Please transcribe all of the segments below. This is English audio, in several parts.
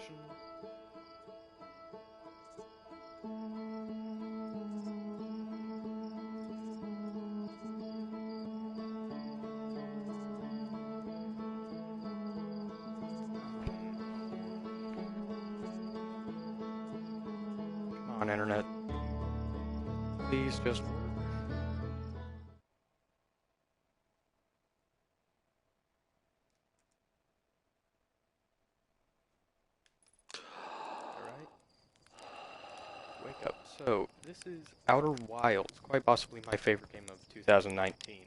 version. Come on, internet. Please just work. Wake up. So, this is Outer Wilds, quite possibly my favorite game of 2019.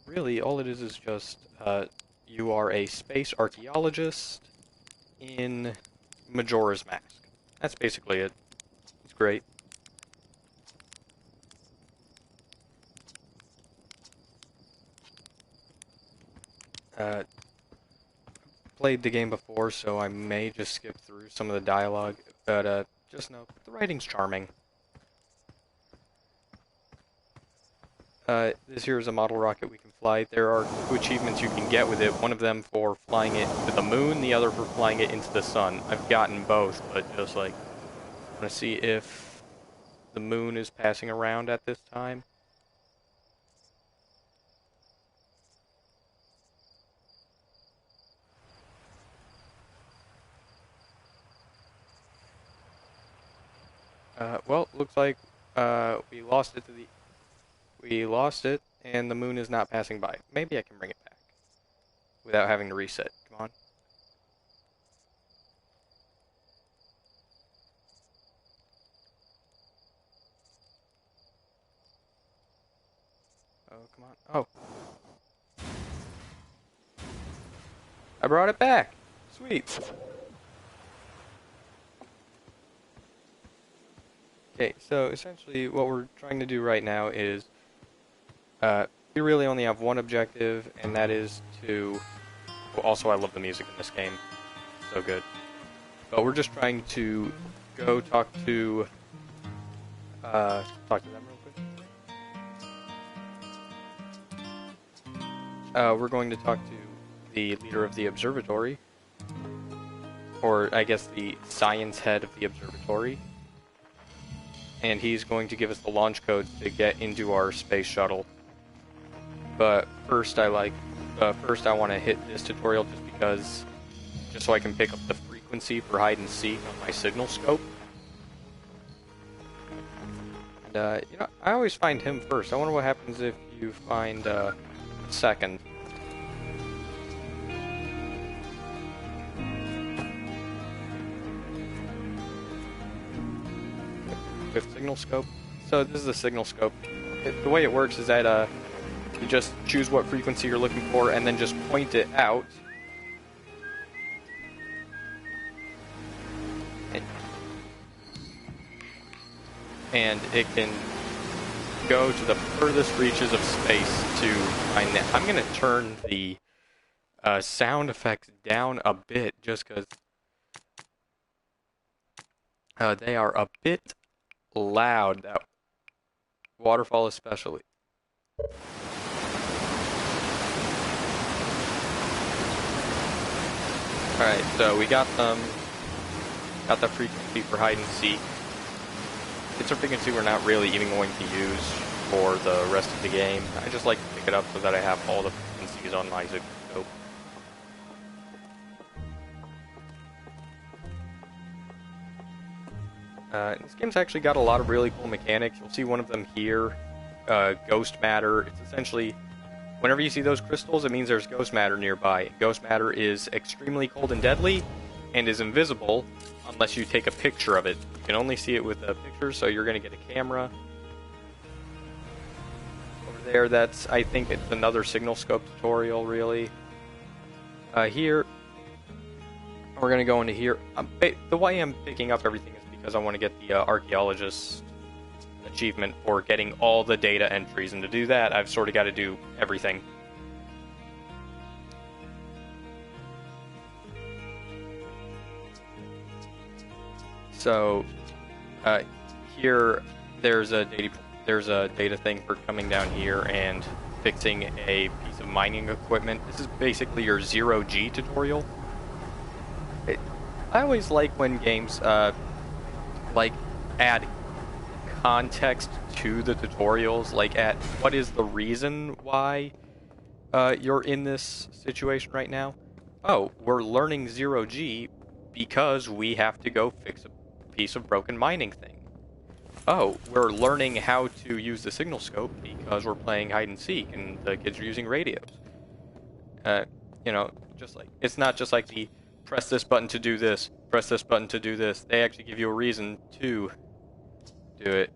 Really, all it is just, you are a space archaeologist in Majora's Mask. That's basically it. It's great. Played the game before, so I may just skip through some of the dialogue, but just know the writing's charming. This here is a model rocket we can fly. There are 2 achievements you can get with it, one of them for flying it to the moon, the other for flying it into the sun. I've gotten both, but just like, I want to see if the moon is passing around at this time. Well, looks like we lost it and the moon is not passing by. Maybe I can bring it back without having to reset. Come on. Oh, come on. Oh. I brought it back. Sweet. Okay, so essentially what we're trying to do right now is we really only have one objective, and that is to... Well, also, I love the music in this game. So good. But we're just trying to go talk to them real quick. We're going to talk to the leader of the observatory, or I guess the science head of the observatory, and he's going to give us the launch codes to get into our space shuttle. But first I want to hit this tutorial just so I can pick up the frequency for hide and seek on my signal scope. And you know, I always find him first. I wonder what happens if you find second. With signal scope. So this is a signal scope. The way it works is that you just choose what frequency you're looking for and then just point it out. And it can go to the furthest reaches of space to find that. I'm going to turn the sound effects down a bit just because they are a bit loud, that waterfall especially. Alright, so we got the frequency for hide and seek. It's a frequency we're not really even going to use for the rest of the game. I just like to pick it up so that I have all the frequencies on my scope. This game's actually got a lot of really cool mechanics. You'll see one of them here, ghost matter. It's essentially, whenever you see those crystals, it means there's ghost matter nearby. Ghost matter is extremely cold and deadly, and is invisible unless you take a picture of it. You can only see it with a picture, so you're going to get a camera. Over there, that's, I think it's another signal scope tutorial, really. Here, we're going to go into here. The way I'm picking up everything is because I want to get the archaeologist achievement for getting all the data entries, and to do that, I've sort of got to do everything. So, here there's a data thing for coming down here and fixing a piece of mining equipment. This is basically your zero-G tutorial. I always like when games like add context to the tutorials, like at what is the reason why you're in this situation right now. Oh, we're learning zero-G because we have to go fix a piece of broken mining thing. Oh, we're learning how to use the signal scope because we're playing hide and seek and the kids are using radios. You know, just like, it's not just like the press this button to do this, press this button to do this. They actually give you a reason to do it.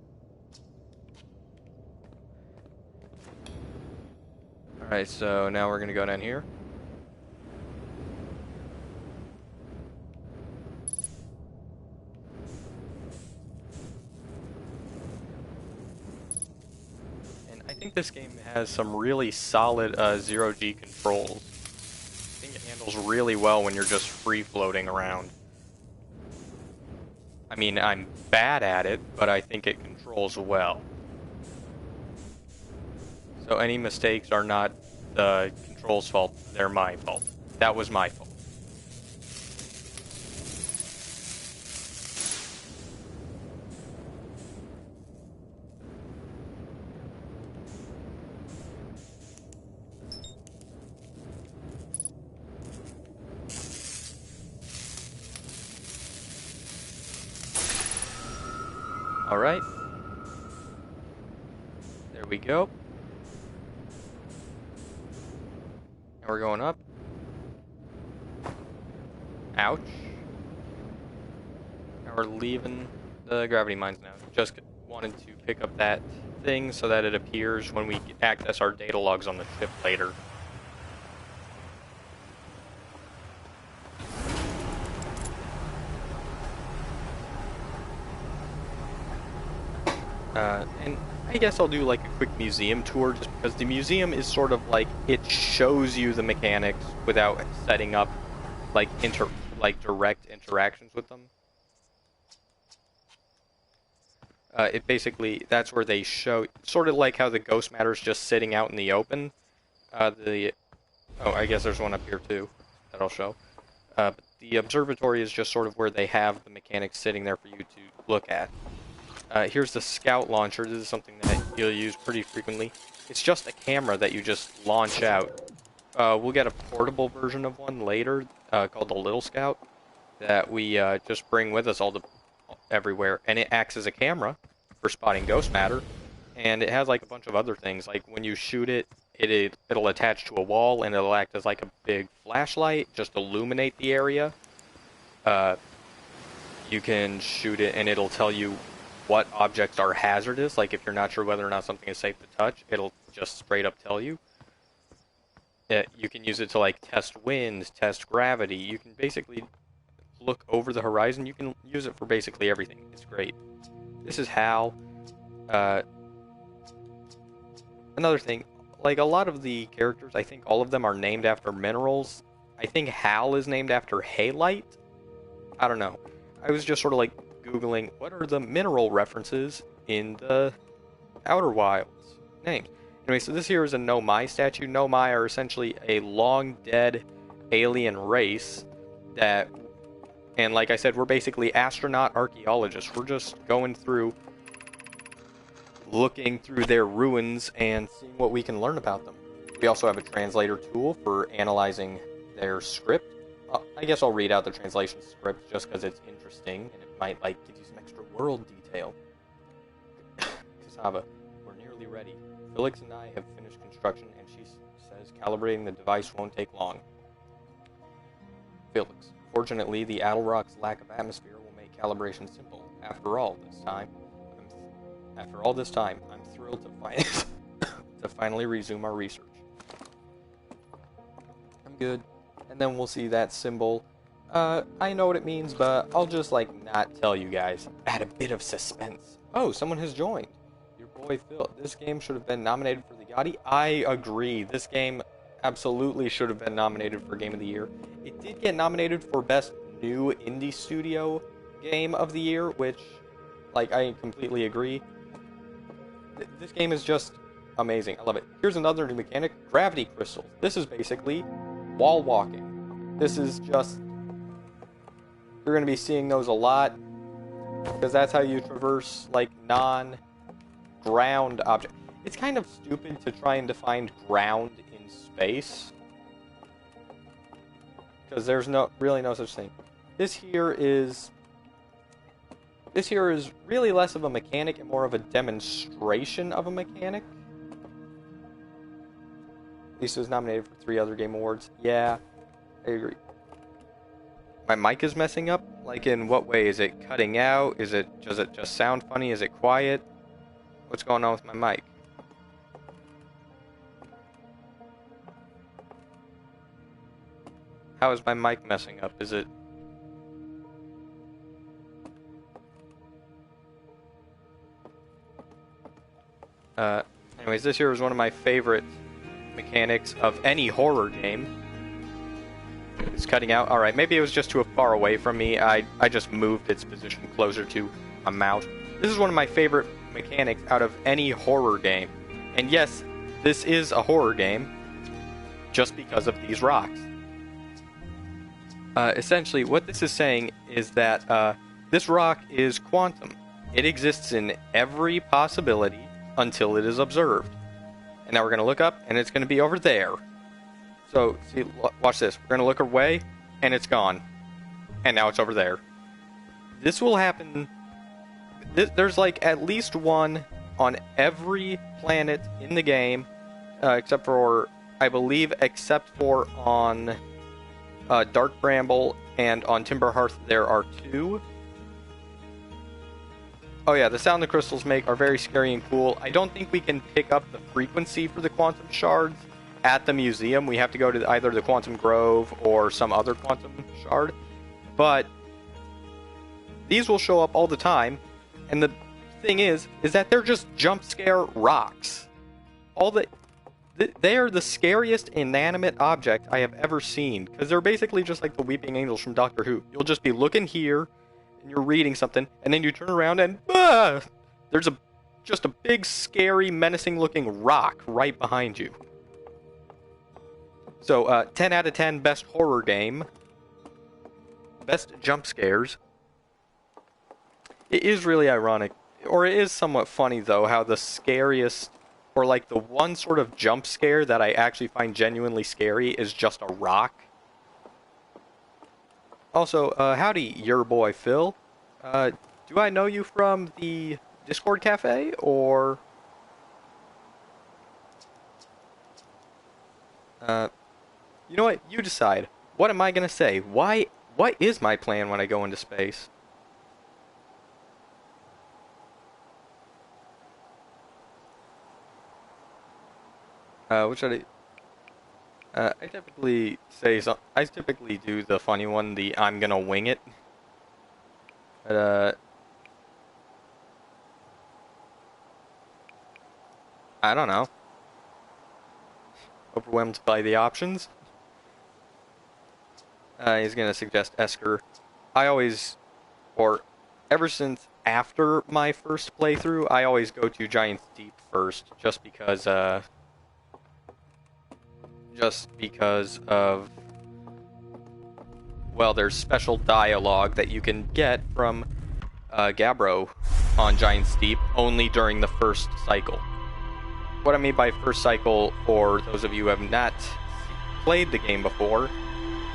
Alright, so now we're gonna go down here. I think this game has some really solid zero-G controls. I think it handles really well when you're just free-floating around. I mean, I'm bad at it, but I think it controls well. So any mistakes are not the control's fault, they're my fault. That was my fault. Alright. There we go. And we're going up. Ouch. Now we're leaving the gravity mines now. Just wanted to pick up that thing so that it appears when we access our data logs on the ship later. And I guess I'll do like a quick museum tour just because the museum is sort of like, it shows you the mechanics without setting up like direct interactions with them. It basically, that's where they show, sort of like how the ghost matter is just sitting out in the open. Oh, I guess there's one up here too that I'll show. But the observatory is just sort of where they have the mechanics sitting there for you to look at. Here's the scout launcher. This is something that you'll use pretty frequently. It's just a camera that you just launch out. We'll get a portable version of one later called the Little Scout that we just bring with us everywhere. And it acts as a camera for spotting ghost matter. And it has like a bunch of other things. Like when you shoot it, it'll attach to a wall and it'll act as like a big flashlight, just illuminate the area. You can shoot it and it'll tell you what objects are hazardous, like if you're not sure whether or not something is safe to touch, it'll just straight up tell you. You can use it to like test wind, test gravity. You can basically look over the horizon. You can use it for basically everything. It's great. This is Hal. Another thing, like a lot of the characters, I think all of them are named after minerals. I think Hal is named after halite. I don't know. I was just sort of like Googling what are the mineral references in the Outer Wilds names. Anyway, so this here is a Nomai statue. Nomai are essentially a long dead alien race that, and like I said, we're basically astronaut archaeologists. We're just going through, looking through their ruins and seeing what we can learn about them. We also have a translator tool for analyzing their script. I guess I'll read out the translation script just because it's interesting and it might like give you some extra world detail. Cassava, we're nearly ready. Felix and I have finished construction and she says calibrating the device won't take long. Felix, fortunately the Adelrock's lack of atmosphere will make calibration simple. After all this time, I'm thrilled to finally resume our research. I'm good. And then we'll see that symbol. I know what it means, but I'll just, like, not tell you guys. Add a bit of suspense. Oh, someone has joined. Your boy Phil. This game should have been nominated for the Gotti. I agree. This game absolutely should have been nominated for Game of the Year. It did get nominated for Best New Indie Studio Game of the Year, which, like, I completely agree. This game is just amazing. I love it. Here's another new mechanic, gravity crystals. This is basically wall walking. This is just... You're going to be seeing those a lot, because that's how you traverse, like, non-ground objects. It's kind of stupid to try and define ground in space, because there's really no such thing. This here is really less of a mechanic and more of a demonstration of a mechanic. At least it was nominated for 3 other Game Awards. Yeah, I agree. My mic is messing up? Like, in what way? Is it cutting out? Does it just sound funny? Is it quiet? What's going on with my mic? How is my mic messing up? Is it... Anyways, this here was one of my favorite mechanics of any horror game. It's cutting out. Alright, maybe it was just too far away from me. I just moved its position closer to my mouth. This is one of my favorite mechanics out of any horror game. And yes, this is a horror game just because of these rocks. Essentially, what this is saying is that this rock is quantum. It exists in every possibility until it is observed. And now we're going to look up, and it's going to be over there. So, see, watch this. We're going to look away, and it's gone. And now it's over there. This will happen... There's, like, at least one on every planet in the game, except for, I believe, except for on Dark Bramble and on Timber Hearth there are 2. Oh yeah, the sound the crystals make are very scary and cool. I don't think we can pick up the frequency for the quantum shards at the museum. We have to go to either the Quantum Grove or some other quantum shard. But these will show up all the time. And the thing is that they're just jump scare rocks. They are the scariest inanimate object I have ever seen. Because they're basically just like the weeping angels from Doctor Who. You'll just be looking here, and you're reading something, and then you turn around and there's just a big, scary, menacing-looking rock right behind you. So, 10 out of 10 best horror game. Best jump scares. It is really ironic, or it is somewhat funny, though, how the scariest, or like the one sort of jump scare that I actually find genuinely scary is just a rock. Also, howdy, your boy Phil. Do I know you from the Discord cafe, or... You know what? You decide. What am I gonna say? What is my plan when I go into space? What should I typically say I typically do the funny one, the I'm gonna wing it. But, I don't know. Overwhelmed by the options. He's gonna suggest Esker. I always, or ever since after my first playthrough, I always go to Giant's Deep first, just because of, well, there's special dialogue that you can get from Gabbro on Giant's Deep only during the first cycle. What I mean by first cycle, for those of you who have not played the game before,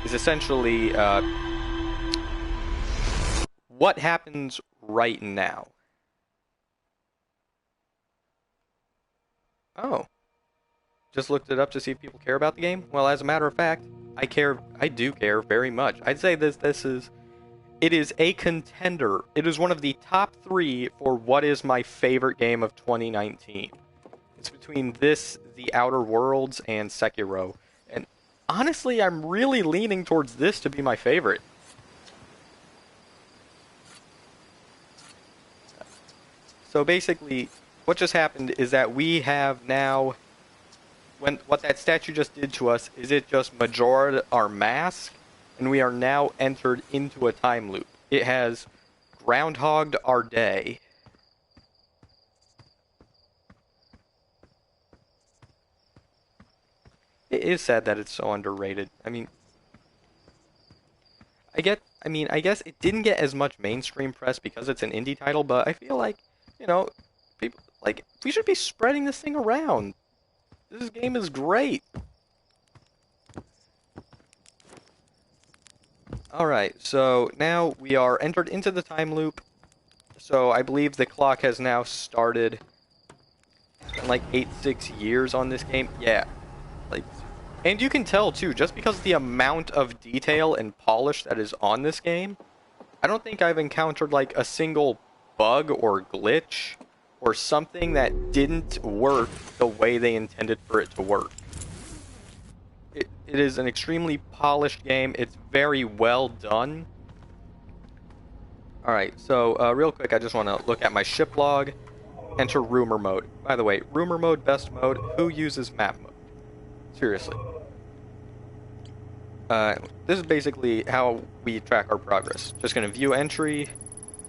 is essentially what happens right now. Oh. Just looked it up to see if people care about the game. Well, as a matter of fact, I do care very much. I'd say it is a contender. It is one of the top 3 for what is my favorite game of 2019. It's between this, The Outer Worlds, and Sekiro. And honestly, I'm really leaning towards this to be my favorite. So basically, what just happened is that we have now... what that statue just did to us is it just majored our mask, and we are now entered into a time loop. It has groundhogged our day. it is sad that it's so underrated. I mean, I guess it didn't get as much mainstream press because it's an indie title, but I feel like, you know, people like we should be spreading this thing around. This game is great. Alright, so now we are entered into the time loop. So I believe the clock has now started. It's been like 86 years on this game. Yeah. Like, and you can tell too, just because of the amount of detail and polish that is on this game, I don't think I've encountered like a single bug or glitch or something that didn't work the way they intended for it to work. It is an extremely polished game. It's very well done. Alright, so real quick, I just want to look at my ship log. Enter rumor mode. By the way, rumor mode, best mode. Who uses map mode? Seriously. This is basically how we track our progress. Just going to view entry.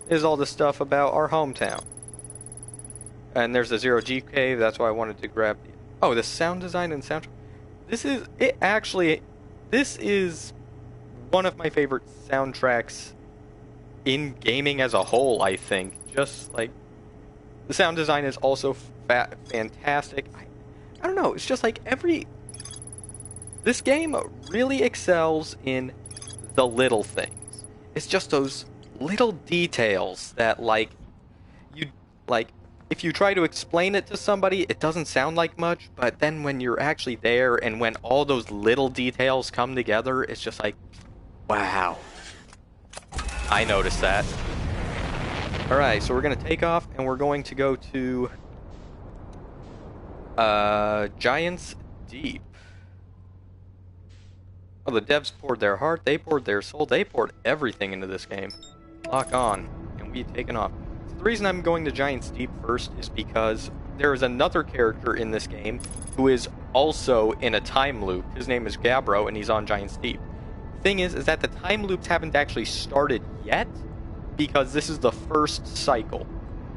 Is all the stuff about our hometown. And there's the 0G cave. That's why I wanted to grab the... Oh, the sound design and soundtrack. This is one of my favorite soundtracks in gaming as a whole, I think. Just, like, the sound design is also fantastic. I don't know, it's just like this game really excels in the little things. It's just those little details that, if you try to explain it to somebody, it doesn't sound like much, but then when you're actually there and when all those little details come together, it's just like, wow. I noticed that. Alright, so we're going to take off and we're going to go to Giant's Deep. Oh, the devs poured their heart, they poured their soul, they poured everything into this game. Lock on, and we've taken off. The reason I'm going to Giant's Deep first is because there is another character in this game who is also in a time loop. His name is Gabbro, and he's on Giant's Deep. The thing is that the time loops haven't actually started yet, because this is the first cycle.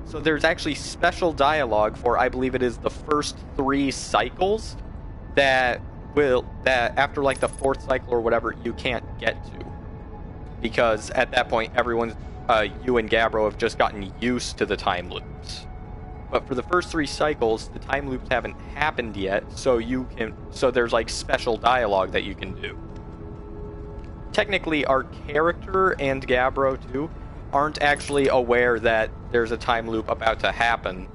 So there's actually special dialogue for, I believe it is the first 3 cycles that after like the 4th cycle or whatever, you can't get to. Because at that point, you and Gabbro have just gotten used to the time loops. But for the first 3 cycles, the time loops haven't happened yet, so there's like special dialogue that you can do. Technically, our character and Gabbro too aren't actually aware that there's a time loop about to happen.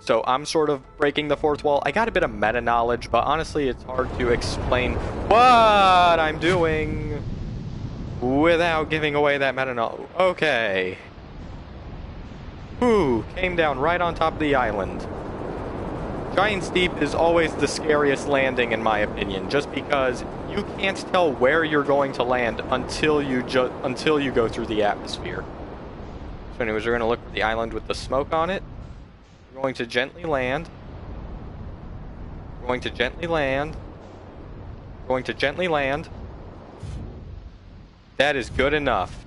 So I'm sort of breaking the 4th wall. I got a bit of meta knowledge, but honestly it's hard to explain what I'm doing without giving away that meta knowledge. Okay. Whew, came down right on top of the island. Giant's Deep is always the scariest landing in my opinion, just because you can't tell where you're going to land until you go through the atmosphere. So anyways, we're going to look for the island with the smoke on it. We're going to gently land. We're going to gently land. We're going to gently land. That is good enough.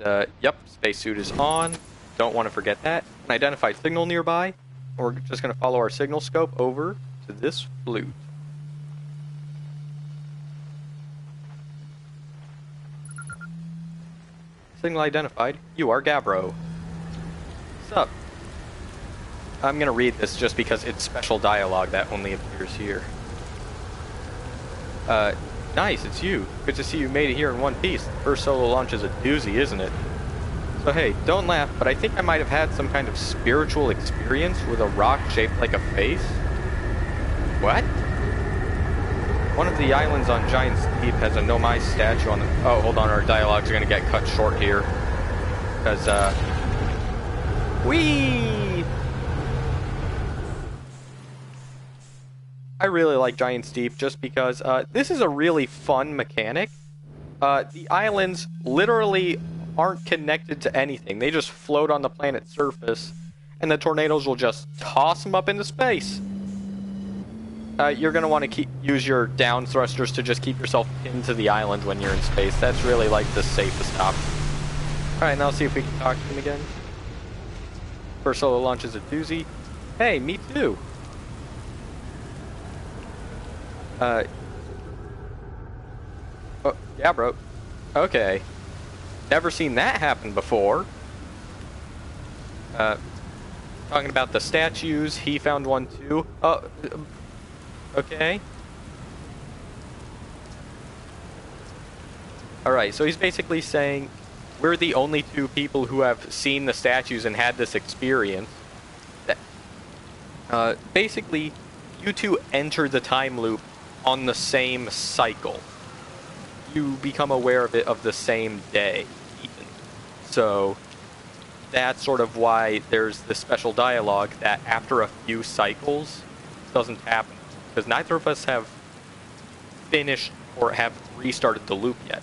And, yep, spacesuit is on. Don't want to forget that. An identified signal nearby. We're just going to follow our signal scope over to this flute. Signal identified. You are Gabbro. What's up? I'm going to read this just because it's special dialogue that only appears here. Nice, it's you. Good to see you made it here in one piece. The first solo launch is a doozy, isn't it? So hey, don't laugh, but I think I might have had some kind of spiritual experience with a rock shaped like a face. What? One of the islands on Giant's Deep has a Nomai statue on the... Oh, hold on, our dialogues are going to get cut short here. Because, Whee! I really like Giant's Deep just because, this is a really fun mechanic. The islands literally aren't connected to anything. They just float on the planet's surface, and the tornadoes will just toss them up into space. You're going to want to use your down thrusters to just keep yourself pinned to the island when you're in space. That's really like the safest option. Alright, now let's see if we can talk to him again. First solo launch is a doozy. Hey, me too. Oh, yeah, bro. Okay. Never seen that happen before. Talking about the statues, he found one too. Oh, okay. Alright, so he's basically saying we're the only two people who have seen the statues and had this experience. Basically, you two enter the time loop on the same cycle. You become aware of it of the same day, even. So, that's sort of why there's this special dialogue that after a few cycles doesn't happen. Because neither of us have finished or have restarted the loop yet.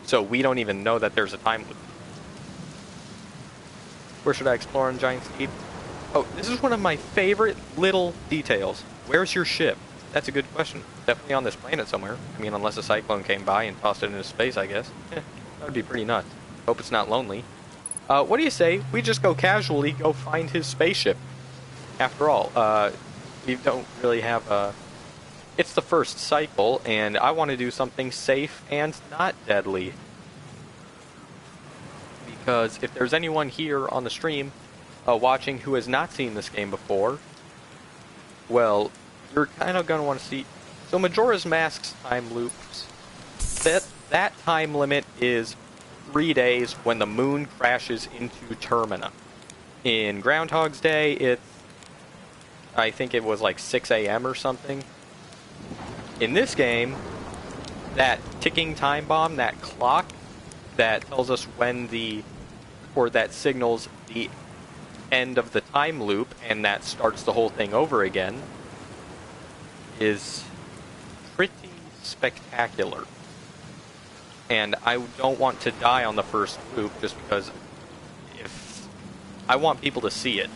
So we don't even know that there's a time loop. Where should I explore on Giant Steep? Oh, this is one of my favorite little details. Where's your ship? That's a good question. Definitely on this planet somewhere. I mean, unless a cyclone came by and tossed it into space, I guess. That would be pretty nuts. Hope it's not lonely. What do you say we just go casually go find his spaceship? After all, we don't really have a... It's the first cycle, and I want to do something safe and not deadly. Because if there's anyone here on the stream watching who has not seen this game before, well, you're kind of going to want to see... So Majora's Mask's time loops, that time limit is 3 days when the moon crashes into Termina. In Groundhog's Day, it's... I think it was like 6 a.m. or something. In this game, that ticking time bomb, that clock that tells us when the... or that signals the end of the time loop and that starts the whole thing over again, is pretty spectacular. And I don't want to die on the first loop just because if I want people to see it.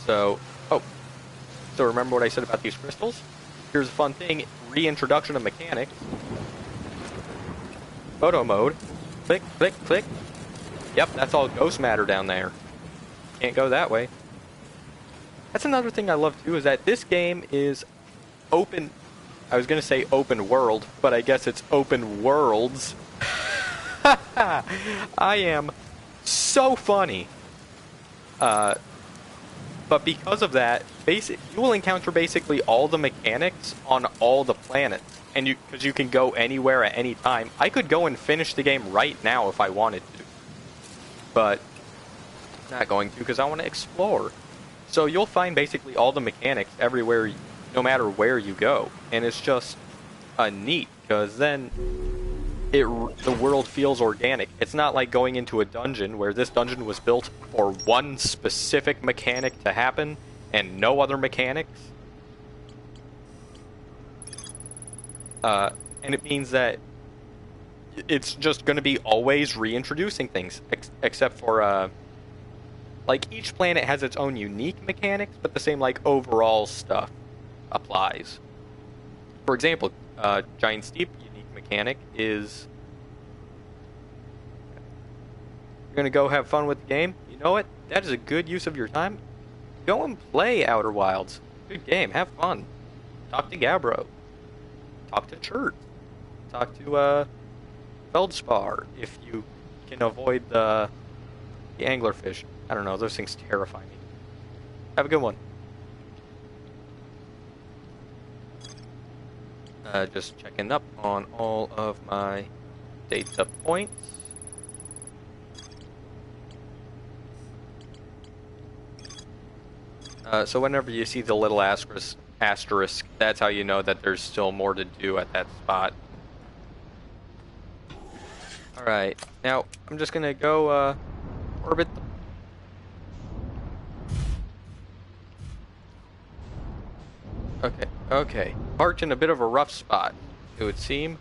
So, so remember what I said about these crystals? Here's a fun thing, reintroduction of mechanics. Photo mode. Click, click, click. Yep, that's all ghost matter down there. Can't go that way. That's another thing I love too, is that this game is open... I was going to say open world, but I guess it's open worlds. I am so funny. But because of that, you will encounter basically all the mechanics on all the planets. And because you can go anywhere at any time. I could go and finish the game right now if I wanted to. But I'm not going to because I want to explore. So you'll find basically all the mechanics everywhere, no matter where you go. And it's just neat, because then the world feels organic. It's not like going into a dungeon where this dungeon was built for one specific mechanic to happen and no other mechanics. And it means that it's just going to be always reintroducing things, except for, like, each planet has its own unique mechanics, but the same, like, overall stuff applies. For example, Giant Steep unique mechanic is... You're going to go have fun with the game? You know what? That is a good use of your time. Go and play Outer Wilds. Good game. Have fun. Talk to Gabbro. Talk to Chert. Talk to, Feldspar, if you can avoid the anglerfish. I don't know, those things terrify me. Have a good one. Just checking up on all of my data points. So whenever you see the little asterisk, that's how you know that there's still more to do at that spot. Alright, now I'm just gonna go orbit the... Okay. Parked in a bit of a rough spot, it would seem.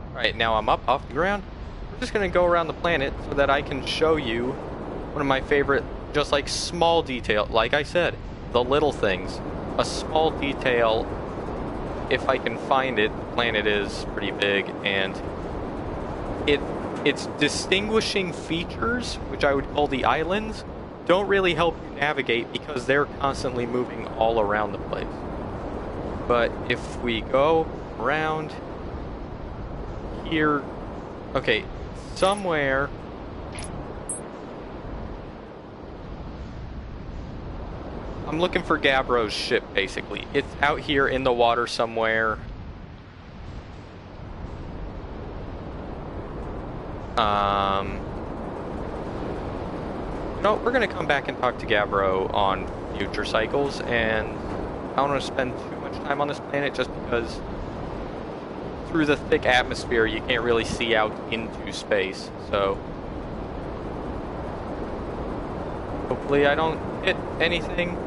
Alright, now I'm up off the ground. I'm just gonna go around the planet so that I can show you one of my favorite, just like small detail, like I said, the little things. A small detail, if I can find it. The planet is pretty big, and its distinguishing features, which I would call the islands, don't really help you navigate because they're constantly moving all around the place. But if we go around here, okay, somewhere. I'm looking for Gabbro's ship, basically. It's out here in the water somewhere. No, we're gonna come back and talk to Gabbro on future cycles, and I don't want to spend too much time on this planet just because through the thick atmosphere you can't really see out into space, so hopefully I don't hit anything.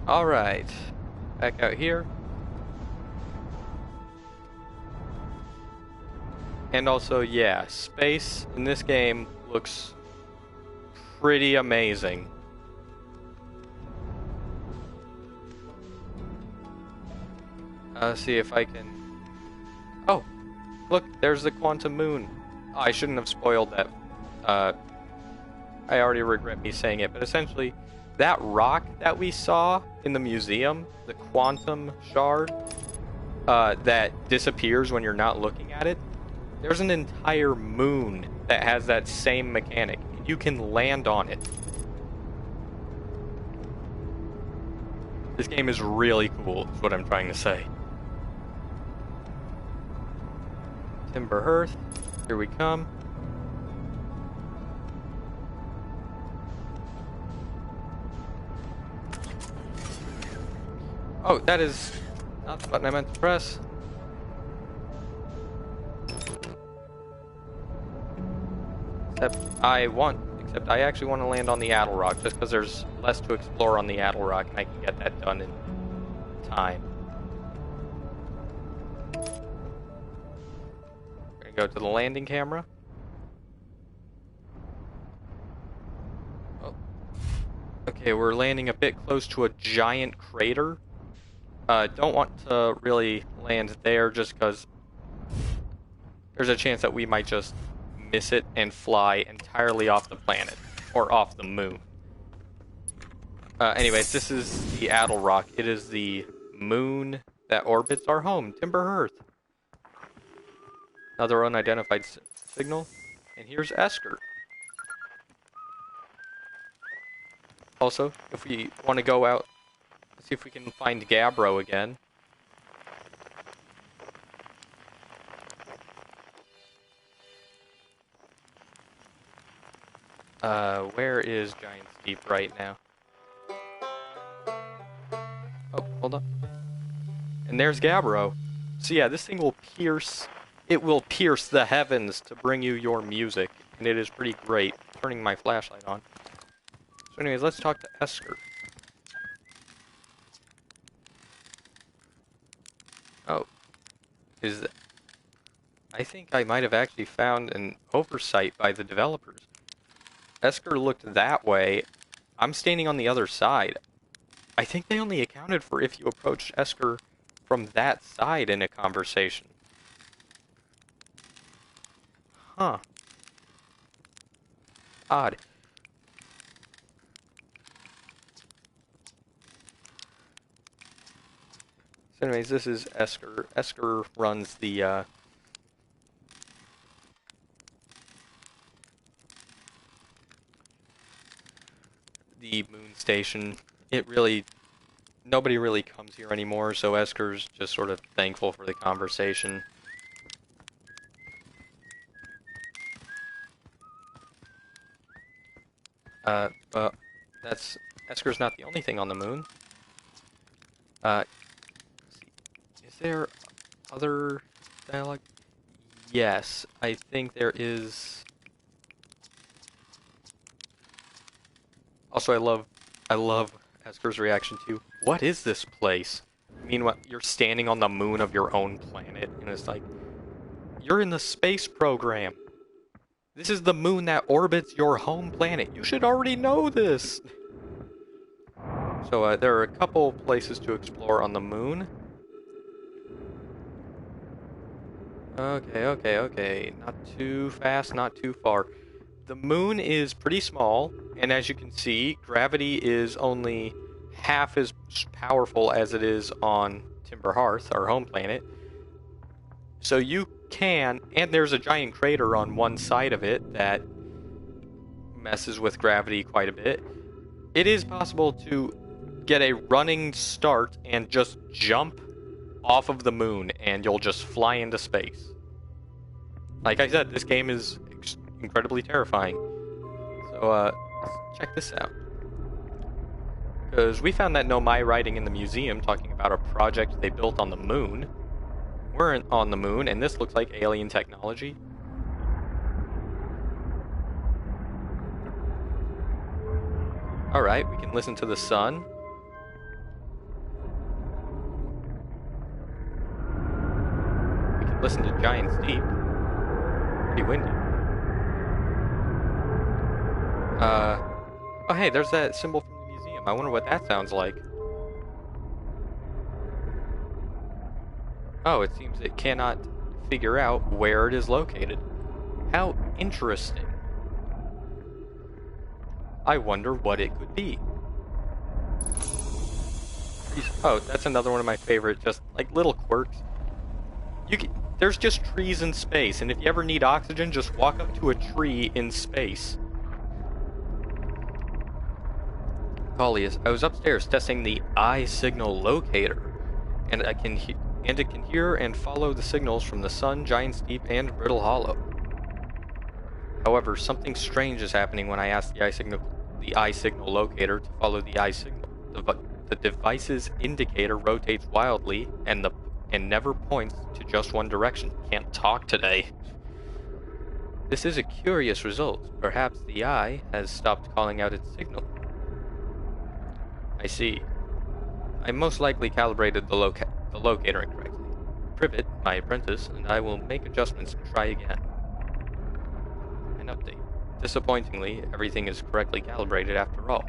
Alright, back out here. And also, yeah, space in this game looks pretty amazing. See if I can... Oh, look, there's the quantum moon. Oh, I shouldn't have spoiled that. I already regret me saying it, but essentially, that rock that we saw in the museum, the quantum shard, that disappears when you're not looking at it, there's an entire moon that has that same mechanic. You can land on it. This game is really cool, is what I'm trying to say. Timber Hearth, here we come. Oh, that is not the button I meant to press. Except I actually want to land on the Addle Rock, just because there's less to explore on the Addle Rock, and I can get that done in time. We're gonna go to the landing camera. Oh. Okay, we're landing a bit close to a giant crater. Don't want to really land there just because there's a chance that we might just miss it and fly entirely off the planet, or off the moon. Anyways, this is the Addle Rock. It is the moon that orbits our home, Timber Hearth. Another unidentified signal. And here's Esker. Also, if we want to go out, see if we can find Gabbro again. Where is Giant's Deep right now? Oh, hold on. And there's Gabbro. So yeah, this thing will pierce the heavens to bring you your music, and it is pretty great. Turning my flashlight on. So anyways, let's talk to Esker. Oh. I think I might have actually found an oversight by the developers. Esker looked that way. I'm standing on the other side. I think they only accounted for if you approached Esker from that side in a conversation. Huh. Odd. So anyways, this is Esker. Esker runs the moon station. Nobody really comes here anymore, so Esker's just sort of thankful for the conversation. But Esker's not the only thing on the moon. Is there other dialogue? Yes, I think there is. Also, I love Esker's reaction to, what is this place? I mean, what, you're standing on the moon of your own planet, and it's like, you're in the space program. This is the moon that orbits your home planet. You should already know this. So there are a couple places to explore on the moon. Okay. Not too fast, not too far. The moon is pretty small, and as you can see, gravity is only half as powerful as it is on Timber Hearth, our home planet. So you can, and there's a giant crater on one side of it that messes with gravity quite a bit. It is possible to get a running start and just jump off of the moon, and you'll just fly into space. Like I said, this game is incredibly terrifying. So, let's check this out. Because we found that Nomai writing in the museum talking about a project they built on the moon. We're on the moon, and this looks like alien technology. Alright, we can listen to the sun. We can listen to Giant's Deep. Pretty windy. Oh hey, there's that symbol from the museum. I wonder what that sounds like. Oh, it seems it cannot figure out where it is located. How interesting. I wonder what it could be. Oh, that's another one of my favorite, just like little quirks. There's just trees in space, and if you ever need oxygen, just walk up to a tree in space. Callius, I was upstairs testing the eye signal locator, and it can hear and follow the signals from the sun, Giant's Deep, and Brittle Hollow. However, something strange is happening when I ask the eye signal locator to follow the eye signal. The device's indicator rotates wildly and never points to just one direction. Can't talk today. This is a curious result. Perhaps the eye has stopped calling out its signal. I see. I most likely calibrated the locator incorrectly. Privet, my apprentice, and I will make adjustments and try again. An update. Disappointingly, everything is correctly calibrated after all.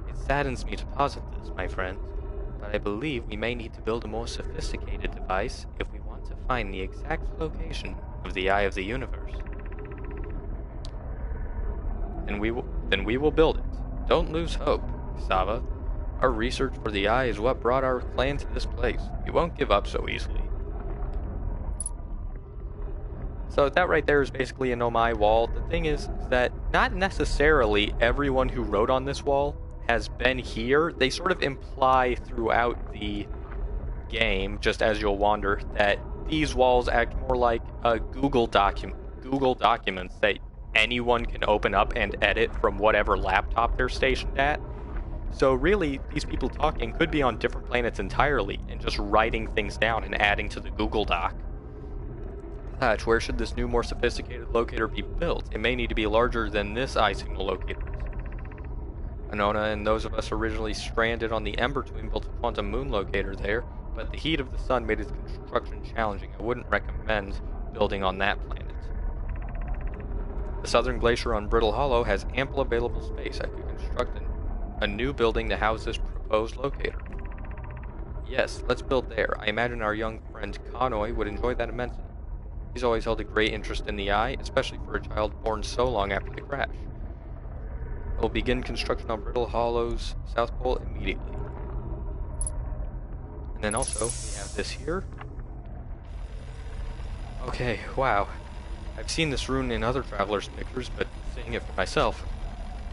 It saddens me to posit this, my friend, but I believe we may need to build a more sophisticated device if we want to find the exact location of the Eye of the Universe. Then we will build it. Don't lose hope, Sava. Our research for the Eye is what brought our clan to this place. We won't give up so easily. So that right there is basically a Nomai wall. The thing is that not necessarily everyone who wrote on this wall has been here. They sort of imply throughout the game, just as you'll wander, that these walls act more like a Google Documents that anyone can open up and edit from whatever laptop they're stationed at. So really, these people talking could be on different planets entirely and just writing things down and adding to the Google Doc. Hatch, where should this new, more sophisticated locator be built? It may need to be larger than this eye signal locator. Anona and those of us originally stranded on the Ember Twin built a quantum moon locator there, but the heat of the sun made its construction challenging. I wouldn't recommend building on that planet. The southern glacier on Brittle Hollow has ample available space. I could construct a new building to house this proposed locator. Yes, let's build there. I imagine our young friend Connoy would enjoy that immensely. He's always held a great interest in the eye, especially for a child born so long after the crash. We'll begin construction on Brittle Hollow's South Pole immediately. And then also, we have this here. Okay, wow. I've seen this rune in other travelers' pictures, but seeing it for myself,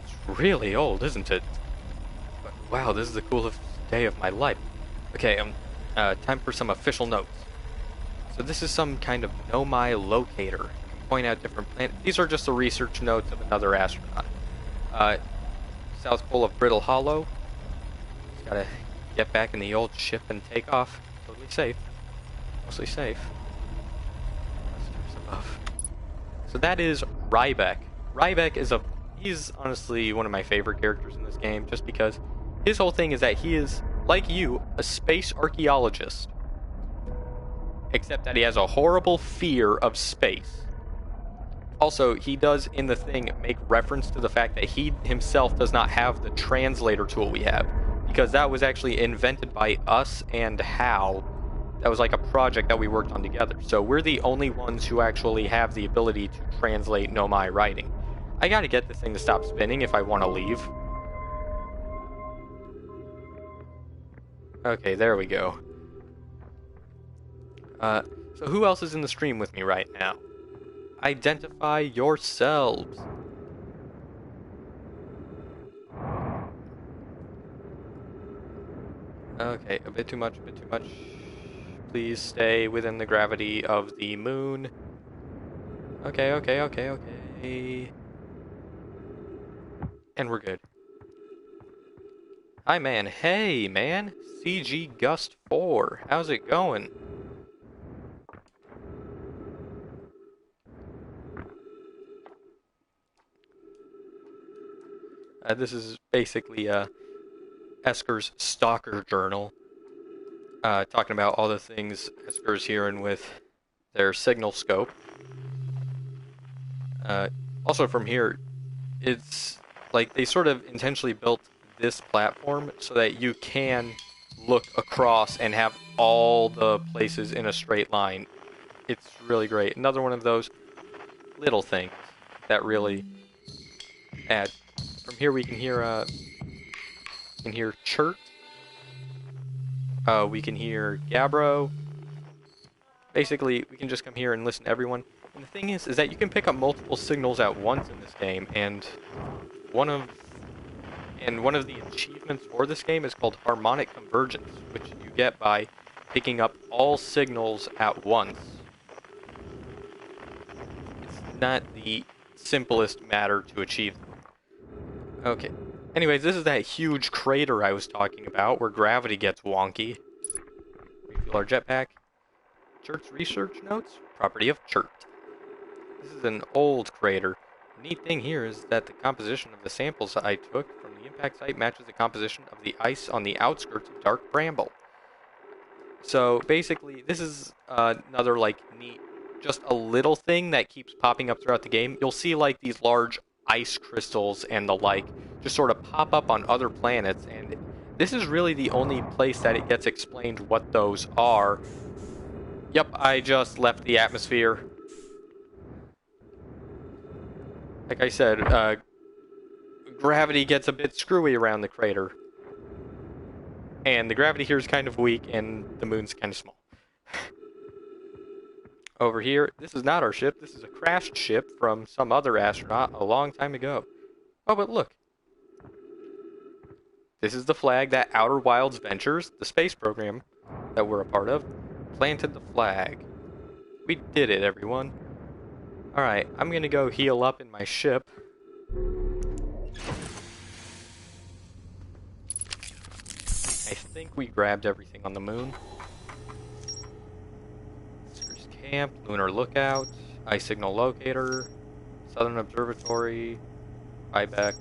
it's really old, isn't it? But wow, this is the coolest day of my life. Okay, time for some official notes. So this is some kind of Nomai locator. You can point out different planets. These are just the research notes of another astronaut. South Pole of Brittle Hollow. Just gotta get back in the old ship and take off. Totally safe. Mostly safe. Above. So that is Rybeck. Rybeck is he's honestly one of my favorite characters in this game, just because his whole thing is that he is, like you, a space archaeologist. Except that he has a horrible fear of space. Also, he does, in the thing, make reference to the fact that he himself does not have the translator tool we have. Because that was actually invented by us and Hal. That was like a project that we worked on together. So we're the only ones who actually have the ability to translate Nomai writing. I gotta get this thing to stop spinning if I want to leave. Okay, there we go. So who else is in the stream with me right now? Identify yourselves. Okay, a bit too much, a bit too much. Please stay within the gravity of the moon. Okay, okay, okay, okay. And we're good. Hi, man. Hey, man. CG Gust 4. How's it going? This is basically Esker's Stalker Journal. Talking about all the things Esker's hearing with their signal scope. Also from here, it's like they sort of intentionally built this platform so that you can look across and have all the places in a straight line. It's really great. Another one of those little things that really add. From here we can hear Chert. We can hear Gabbro. Basically, we can just come here and listen to everyone. And the thing is that you can pick up multiple signals at once in this game, and one of the achievements for this game is called harmonic convergence, which you get by picking up all signals at once. It's not the simplest matter to achieve. Okay. Anyways, this is that huge crater I was talking about, where gravity gets wonky. Refuel our jetpack. Chert's research notes? Property of Chert. This is an old crater. The neat thing here is that the composition of the samples I took from the impact site matches the composition of the ice on the outskirts of Dark Bramble. So basically, this is another like neat, just a little thing that keeps popping up throughout the game. You'll see like these large ice crystals and the like just sort of pop up on other planets, and this is really the only place that it gets explained what those are. Yep, I just left the atmosphere. Like I said, gravity gets a bit screwy around the crater. And the gravity here is kind of weak, and the moon's kind of small. Over here, this is not our ship. This is a crashed ship from some other astronaut a long time ago. Oh, but look. This is the flag that Outer Wilds Ventures, the space program that we're a part of, planted the flag. We did it, everyone. Alright, I'm gonna go heal up in my ship. I think we grabbed everything on the moon. Screws Camp, Lunar Lookout, Ice Signal Locator, Southern Observatory, Rybeck,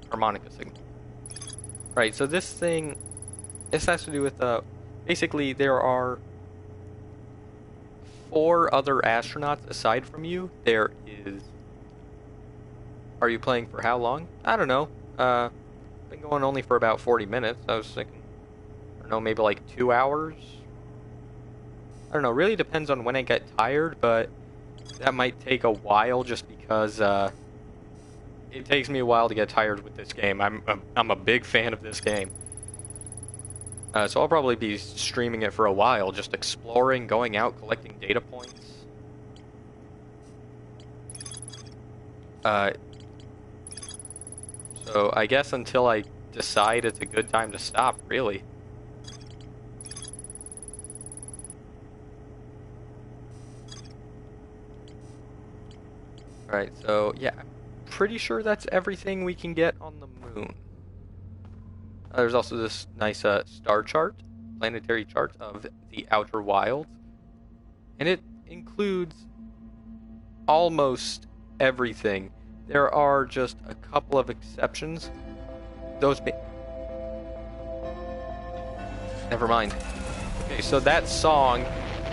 Harmonica Signal. Right, so this has to do with, basically there are 4 other astronauts aside from you. There is... Are you playing for how long? I don't know. Been going only for about 40 minutes. I was thinking, I don't know, maybe like 2 hours? I don't know, really depends on when I get tired, but that might take a while just because, it takes me a while to get tired with this game. I'm a big fan of this game. So I'll probably be streaming it for a while, just exploring, going out, collecting data points. So I guess until I decide it's a good time to stop, really. Alright, so yeah, I'm pretty sure that's everything we can get on the moon. There's also this nice star chart, planetary chart of the Outer Wilds. And it includes almost everything. There are just a couple of exceptions. Those Never mind. Okay, so that song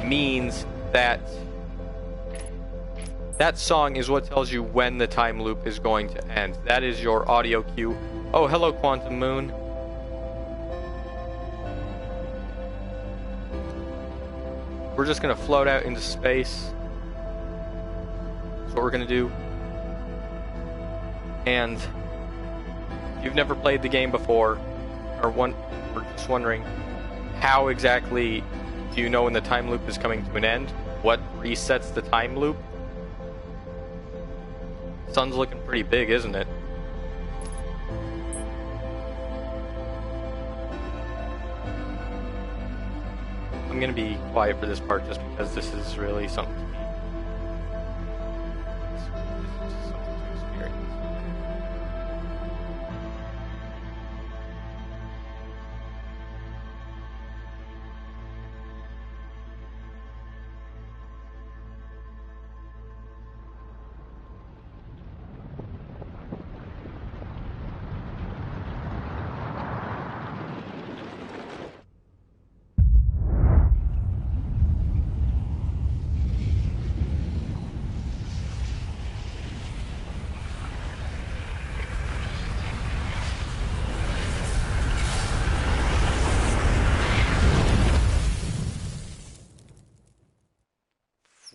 means that... That song is what tells you when the time loop is going to end. That is your audio cue. Oh, hello, Quantum Moon. we're just gonna float out into space. That's what we're gonna do. And if you've never played the game before, or just wondering, how exactly do you know when the time loop is coming to an end? What resets the time loop? Sun's looking pretty big, isn't it? I'm gonna be quiet for this part just because this is really something to me. This is just something to experience.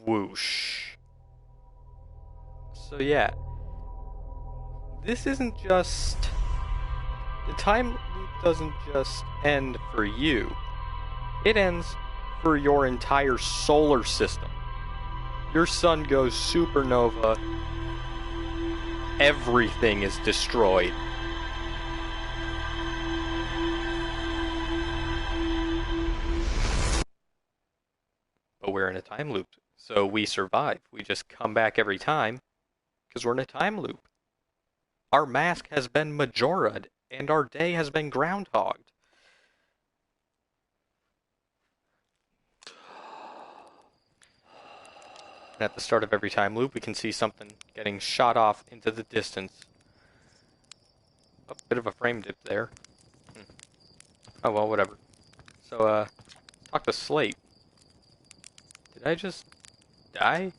Whoosh. So yeah, this isn't just... The time loop doesn't just end for you. It ends for your entire solar system. Your sun goes supernova. Everything is destroyed. But we're in a time loop. So we survive. We just come back every time because we're in a time loop. Our mask has been Majoraed and our day has been groundhogged. And at the start of every time loop, we can see something getting shot off into the distance. A bit of a frame dip there. Oh well, whatever. So, talk to Slate. Did I just die?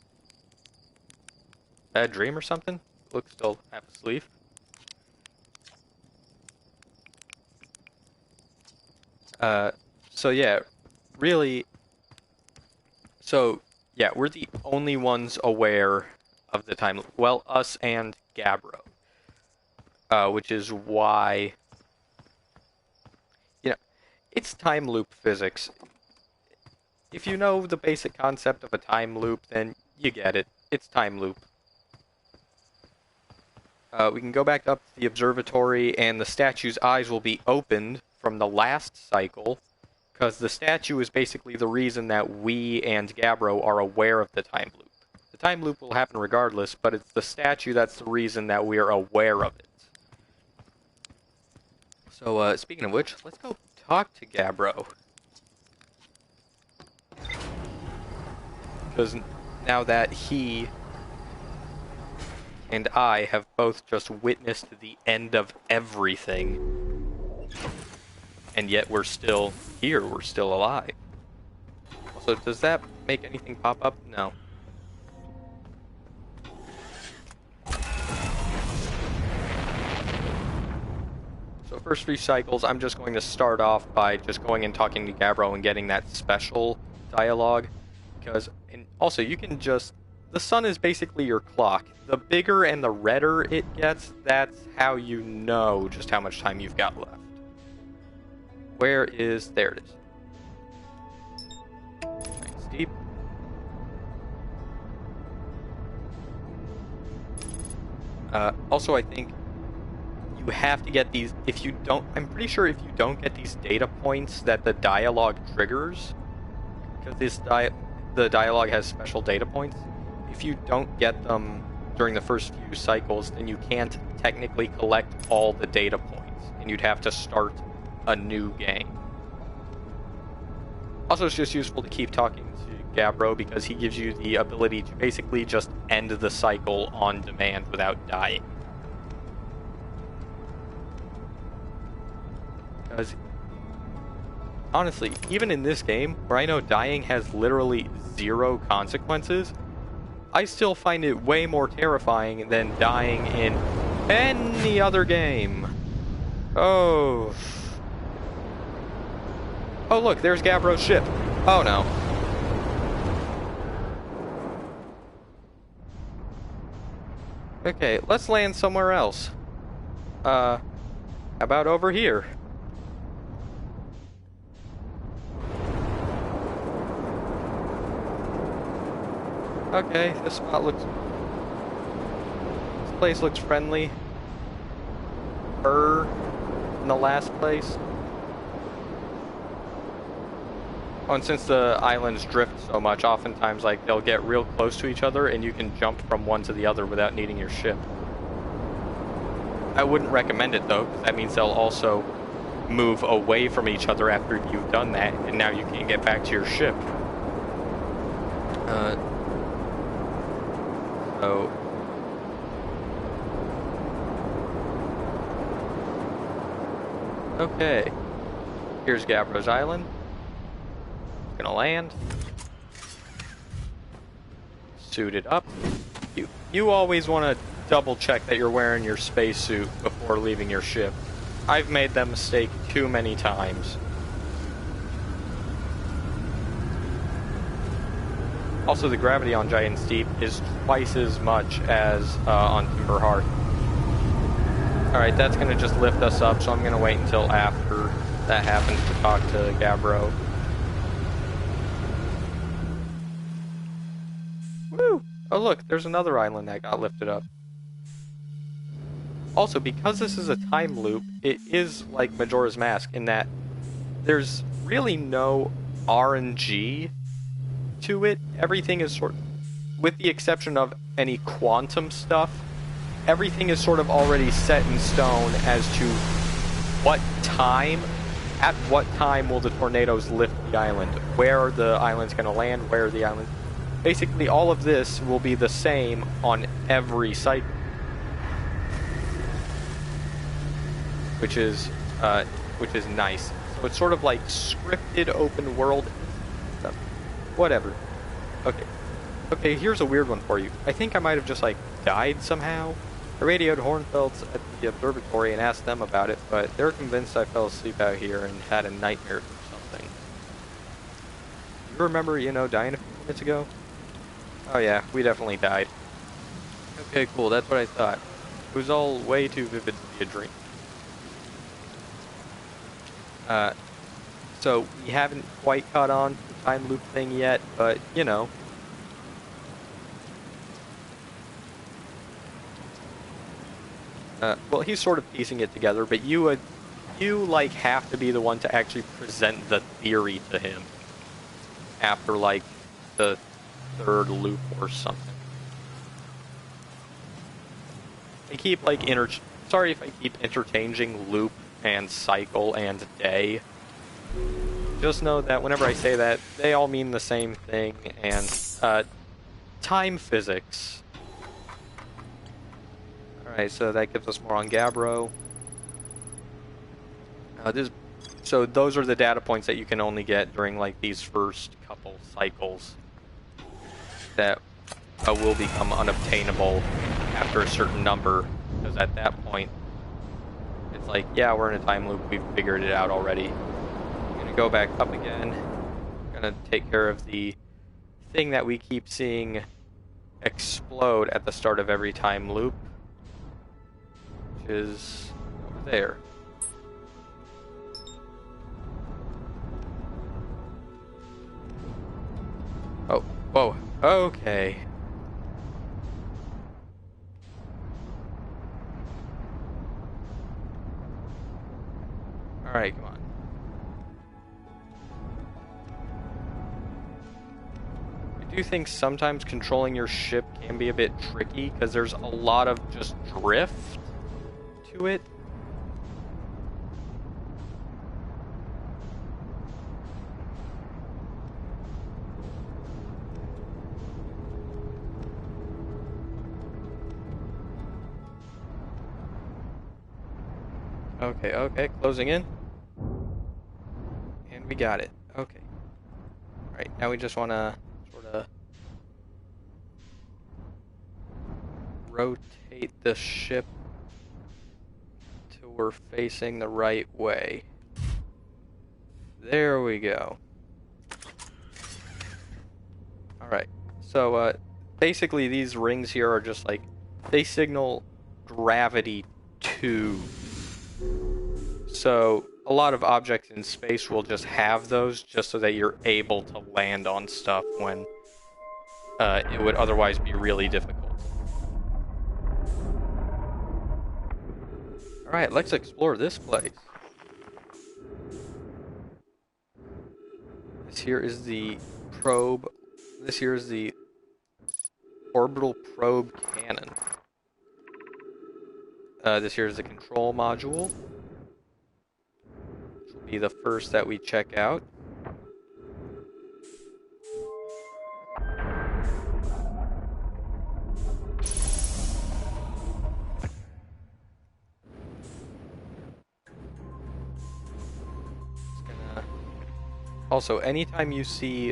Bad dream or something? Looks still half asleep. So yeah, really, so yeah, we're the only ones aware of the time loop. Well, us and Gabbro. Which is why, you know, it's time loop physics. If you know the basic concept of a time loop, then you get it. It's time loop. We can go back up to the observatory, and the statue's eyes will be opened from the last cycle, because the statue is basically the reason that we and Gabbro are aware of the time loop. The time loop will happen regardless, but it's the statue that's the reason that we're aware of it. So, speaking of which, let's go talk to Gabbro. Because now that he and I have both just witnessed the end of everything, and yet we're still here, we're still alive. So does that make anything pop up? No. So first few cycles, I'm just going to start off by just going and talking to Gabbro and getting that special dialogue. Because, and also, you can just... The sun is basically your clock. The bigger and the redder it gets, that's how you know just how much time you've got left. Where is... There it is. Nice deep. Also, I think you have to get these... If you don't... I'm pretty sure if you don't get these data points that the dialogue triggers, because the dialogue has special data points. If you don't get them during the first few cycles, then you can't technically collect all the data points, and you'd have to start a new game. Also, it's just useful to keep talking to Gabbro because he gives you the ability to basically just end the cycle on demand without dying. Because honestly, even in this game, where I know dying has literally 0 consequences, I still find it way more terrifying than dying in any other game. Oh. Oh look, there's Gabbro's ship. Oh no. Okay, let's land somewhere else. How about over here? Okay, this place looks friendly. In the last place. Oh, and since the islands drift so much, oftentimes, like, they'll get real close to each other, and you can jump from one to the other without needing your ship. I wouldn't recommend it, though, because that means they'll also move away from each other after you've done that, and now you can't get back to your ship. So... Okay. Here's Gavro's Island. Gonna land. Suit it up. You always want to double check that you're wearing your spacesuit before leaving your ship. I've made that mistake too many times. Also, the gravity on Giant Steep is twice as much as on Timber Hearth. Alright, that's gonna just lift us up, so I'm gonna wait until after that happens to talk to Gavro. Woo! Oh look, there's another island that got lifted up. Also, because this is a time loop, it is like Majora's Mask in that there's really no RNG to it. Everything is with the exception of any quantum stuff, everything is sort of already set in stone as to at what time will the tornadoes lift the island, where are the islands going to land, where are the islands... Basically, all of this will be the same on every cycle. Which is nice. So it's sort of like scripted open world stuff. Whatever. Okay, here's a weird one for you. I think I might have just, like, died somehow. I radioed Hornfeld's at the observatory and asked them about it, but they're convinced I fell asleep out here and had a nightmare or something. You remember, dying a few minutes ago? Oh yeah, we definitely died. Okay, cool, that's what I thought. It was all way too vivid to be a dream. So we haven't quite caught on to the time loop thing yet, but, well, he's sort of piecing it together, but you have to be the one to actually present the theory to him after, like, the third loop or something. I keep, like, sorry if I keep interchanging loop and cycle and day. Just know that whenever I say that, they all mean the same thing, and, time physics. Alright, so that gives us more on Gabbro. So those are the data points that you can only get during, like, these first couple cycles that will become unobtainable after a certain number, because at that point, it's like, yeah, we're in a time loop, we've figured it out already. I'm gonna go back up again. I'm gonna take care of the thing that we keep seeing explode at the start of every time loop, which is over there. Oh, whoa, okay. Alright, come on. I do think sometimes controlling your ship can be a bit tricky, because there's a lot of just drift to it. Okay, closing in. And we got it. Okay. Alright, now we just want to sort of rotate the ship till we're facing the right way. There we go. Alright, so basically these rings here are just like they signal gravity 2. So a lot of objects in space will just have those just so that you're able to land on stuff when it would otherwise be really difficult. Alright, let's explore this place. This here is the probe. This here is the orbital probe cannon. This here is the control module. This will be the first that we check out. Also, anytime you see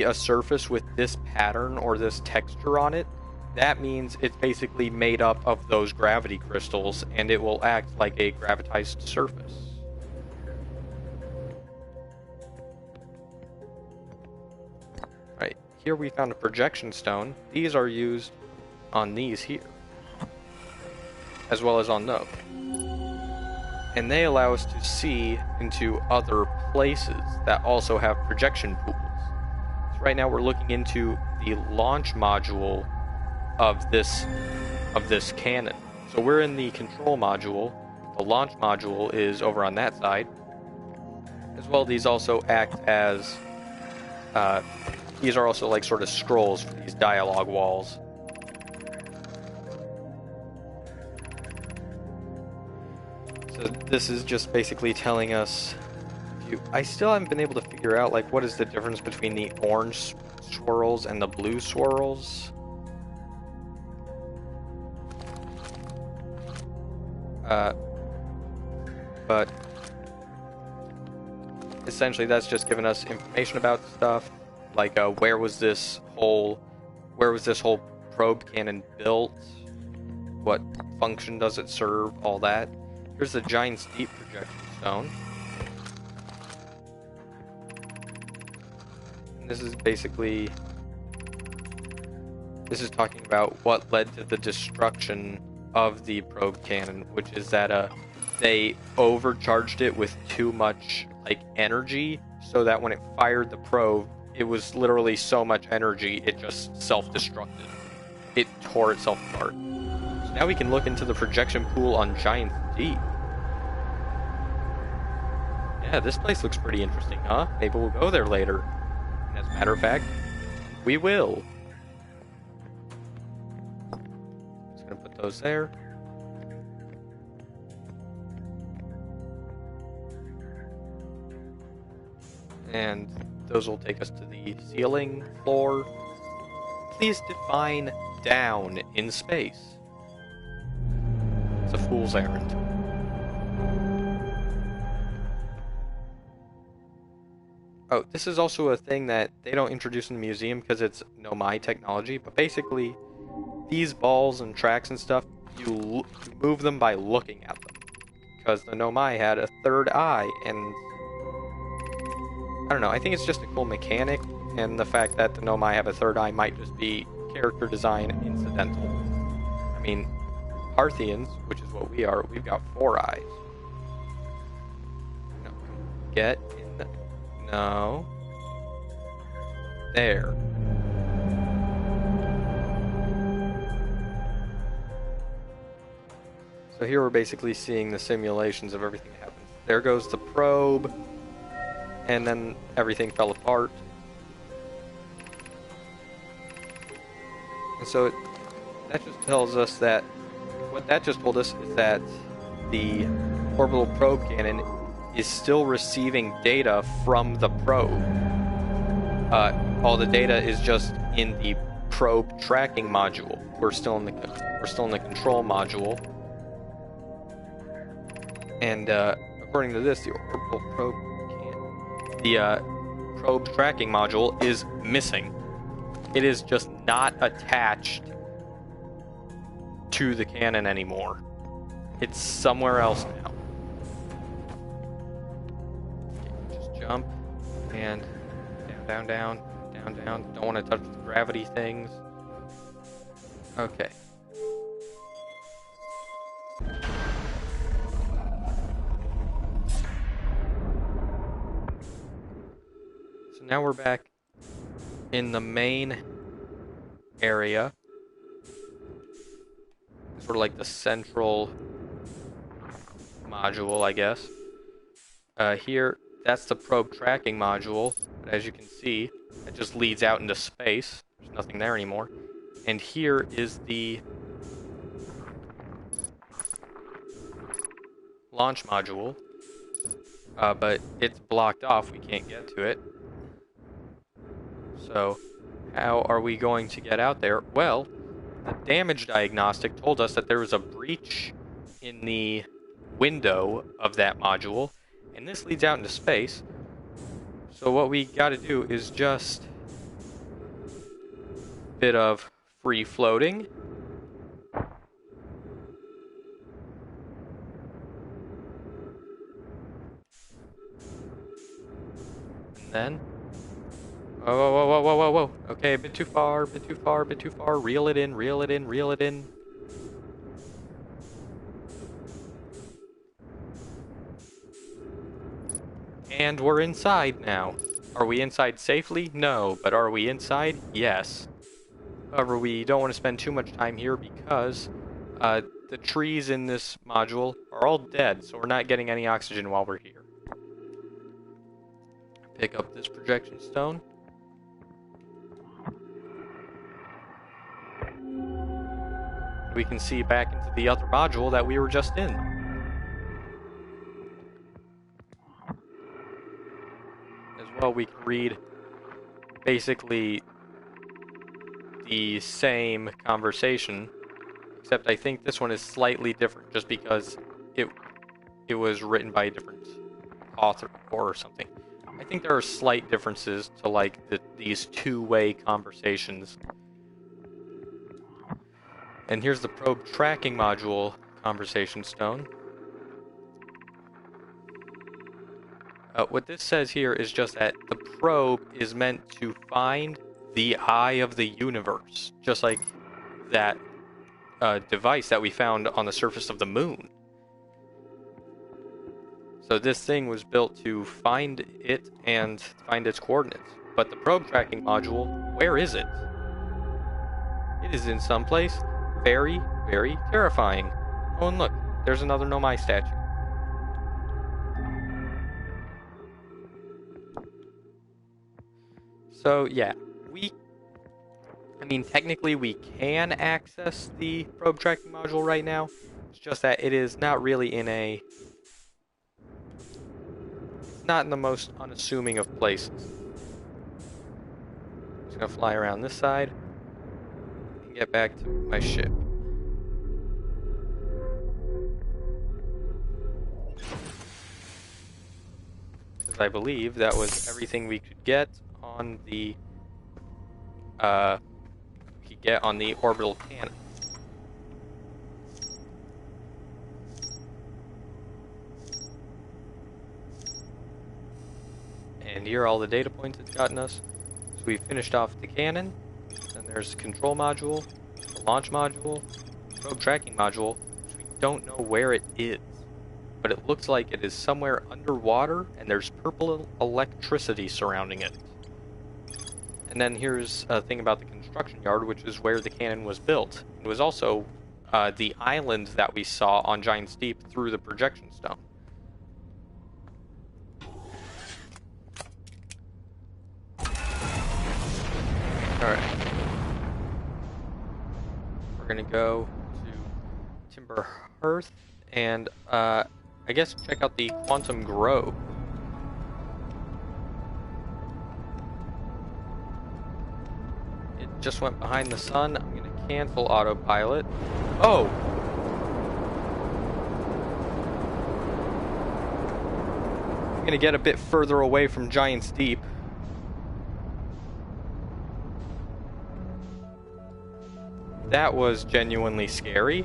a surface with this pattern or this texture on it, that means it's basically made up of those gravity crystals, and it will act like a gravitized surface. Right, here we found a projection stone. These are used on these here, as well as on those. And they allow us to see into other places that also have projection pools. So right now we're looking into the launch module of this cannon. So we're in the control module. The launch module is over on that side. As well, these also act as these are also like sort of scrolls for these dialogue walls. So this is just basically telling us, I still haven't been able to figure out like what is the difference between the orange swirls and the blue swirls. But essentially that's just giving us information about stuff, like where was this whole probe cannon built, what function does it serve, all that. Here's the giant's deep projection stone. And this is basically, this is talking about what led to the destruction of the probe cannon, which is that they overcharged it with too much like energy, so that when it fired the probe, it was literally so much energy it just self-destructed. It tore itself apart. So now we can look into the projection pool on Giant's Deep. Yeah, this place looks pretty interesting, huh? Maybe we'll go there later. And as a matter of fact, we will. Just gonna put those there. And those will take us to the ceiling floor. Please define down in space. It's a fool's errand. Oh, this is also a thing that they don't introduce in the museum because it's Nomai technology, but basically, these balls and tracks and stuff, you move them by looking at them. Because the Nomai had a third eye, and I don't know, I think it's just a cool mechanic, and the fact that the Nomai have a third eye might just be character design incidental. I mean, Parthians, which is what we are, we've got 4 eyes. No, get in the... No. There. So here we're basically seeing the simulations of everything that happens. There goes the probe, and then everything fell apart. And so that just tells us that, what that just told us is that the orbital probe cannon is still receiving data from the probe. All the data is just in the probe tracking module. We're still in the control module. And according to this, the orbital probe probe tracking module is missing. It is just not attached to the cannon anymore. It's somewhere else now. Okay, just jump and down, down, down, down, down. Don't want to touch the gravity things. Okay. So now we're back in the main area. Sort of like the central module, I guess. Here, that's the probe tracking module, but as you can see, it just leads out into space. There's nothing there anymore. And here is the launch module, but it's blocked off. We can't get to it. So, how are we going to get out there? Well, the damage diagnostic told us that there was a breach in the window of that module, and this leads out into space. So what we got to do is just a bit of free floating. And then, whoa, whoa, whoa, whoa, whoa, whoa, whoa. Okay, a bit too far, bit too far, bit too far. Reel it in, reel it in, reel it in. And we're inside now. Are we inside safely? No. But are we inside? Yes. However, we don't want to spend too much time here because the trees in this module are all dead, so we're not getting any oxygen while we're here. Pick up this projection stone. We can see back into the other module that we were just in. As well, we can read basically the same conversation, except I think this one is slightly different just because it was written by a different author or something. I think there are slight differences to like these two-way conversations. And here's the probe tracking module conversation stone. What this says here is just that the probe is meant to find the eye of the universe, just like that device that we found on the surface of the moon. So this thing was built to find it and find its coordinates. But the probe tracking module, where is it? It is in some place very, very terrifying. Oh, and look, there's another Nomai statue. So, yeah, technically we can access the probe tracking module right now. It's just that it is not really in it's not in the most unassuming of places. I'm just gonna fly around this side and get back to my ship. Because I believe that was everything we could get on the orbital cannon. And here are all the data points it's gotten us. So we finished off the cannon, then there's the control module, the launch module, probe tracking module, which we don't know where it is. But it looks like it is somewhere underwater, and there's purple electricity surrounding it. And then here's a thing about the construction yard, which is where the cannon was built. It was also the island that we saw on Giant's Deep through the projection stone. Alright. We're gonna go to Timber Hearth and I guess check out the Quantum Grove. It just went behind the sun. I'm gonna cancel autopilot. Oh! I'm gonna get a bit further away from Giant's Deep. That was genuinely scary.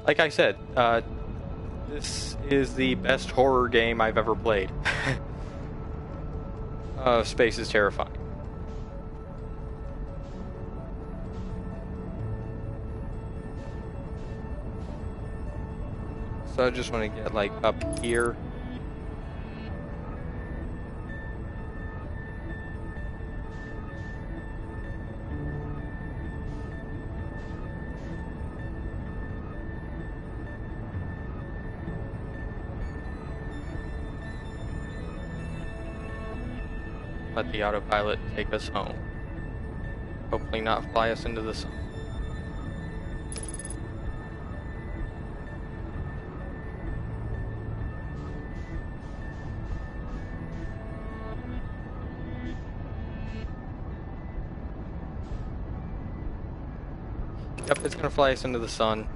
Like I said, this is the best horror game I've ever played. Space is terrifying. So I just want to get like up here. Let the autopilot take us home. Hopefully not fly us into the sun. Yep, it's gonna fly us into the sun.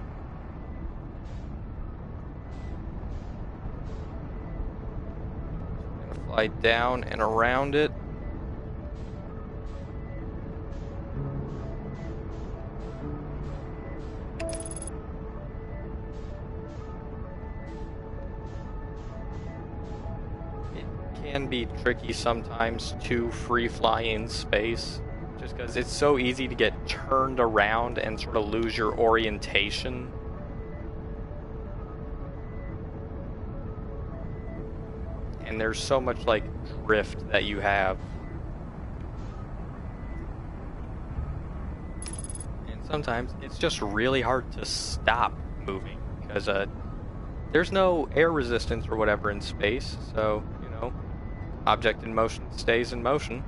Gonna fly down and around it. Can be tricky sometimes to free fly in space, just because it's so easy to get turned around and sort of lose your orientation. And there's so much like drift that you have. And sometimes it's just really hard to stop moving because there's no air resistance or whatever in space, so object in motion stays in motion.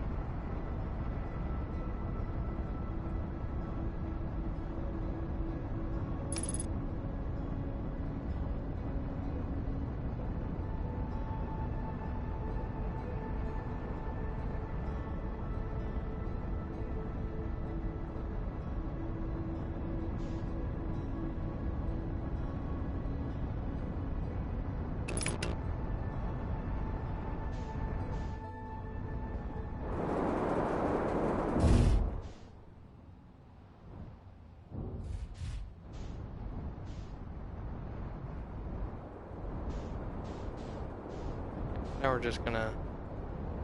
Now we're just gonna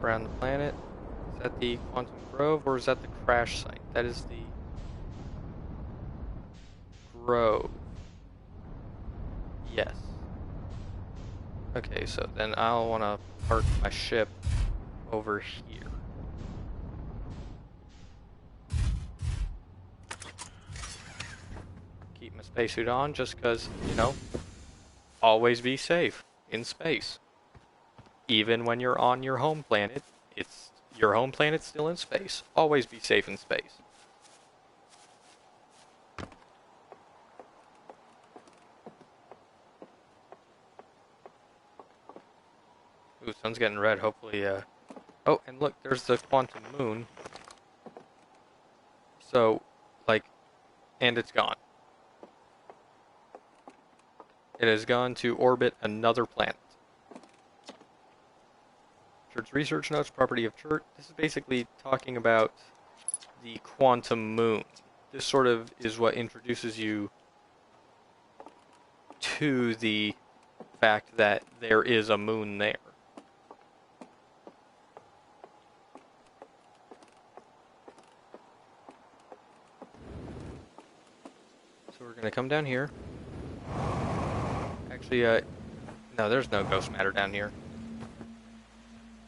around the planet. Is that the Quantum Grove or is that the crash site? That is the Grove. Yes. Okay, so then I'll want to park my ship over here. Keep my spacesuit on just because, always be safe in space. Even when you're on your home planet, your home planet's still in space. Always be safe in space. Ooh, sun's getting red. Hopefully, oh, and look, there's the quantum moon. So, and it's gone. It has gone to orbit another planet. Church research notes, property of Church. This is basically talking about the quantum moon. This sort of is what introduces you to the fact that there is a moon there. So we're going to come down here. Actually, no, there's no ghost matter down here.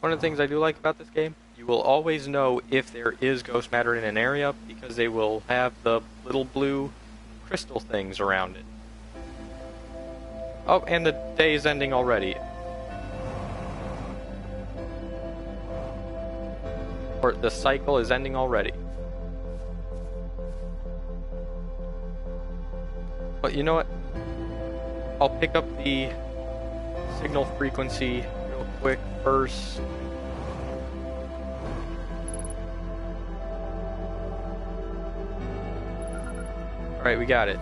One of the things I do like about this game, you will always know if there is ghost matter in an area because they will have the little blue crystal things around it. Oh, and the day is ending already. Or the cycle is ending already. But you know what? I'll pick up the signal frequency real quick first. Alright, we got it.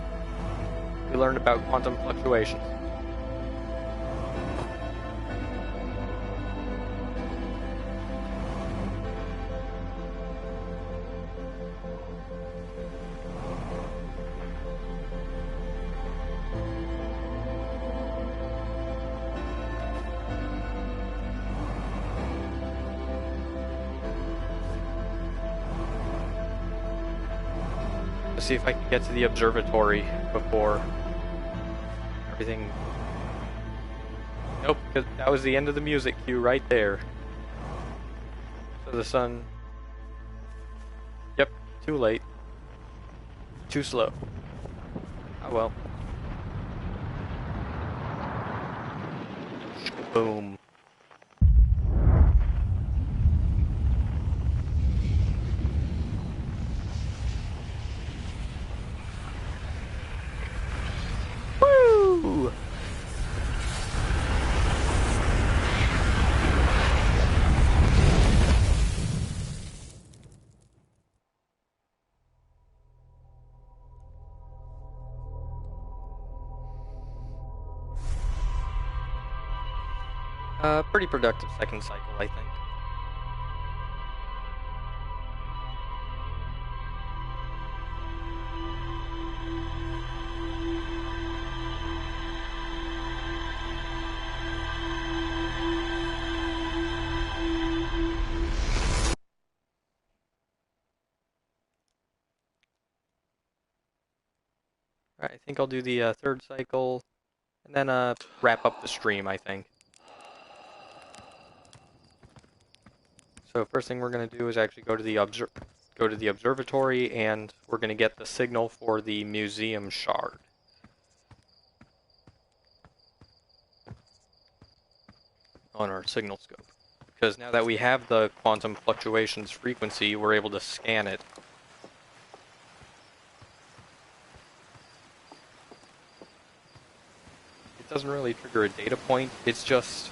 We learned about quantum fluctuations. Let's see if I can get to the observatory before everything Nope, because that was the end of the music cue right there. So the sun... Yep, too late. Too slow. Oh well. Boom. Woo! Pretty productive second cycle, I think. Alright, I think I'll do the third cycle, and then wrap up the stream, I think. So first thing we're going to do is actually go to the observatory, and we're going to get the signal for the museum shard. On our signal scope. Because now that we have the quantum fluctuations frequency, we're able to scan it. It doesn't really trigger a data point, it's just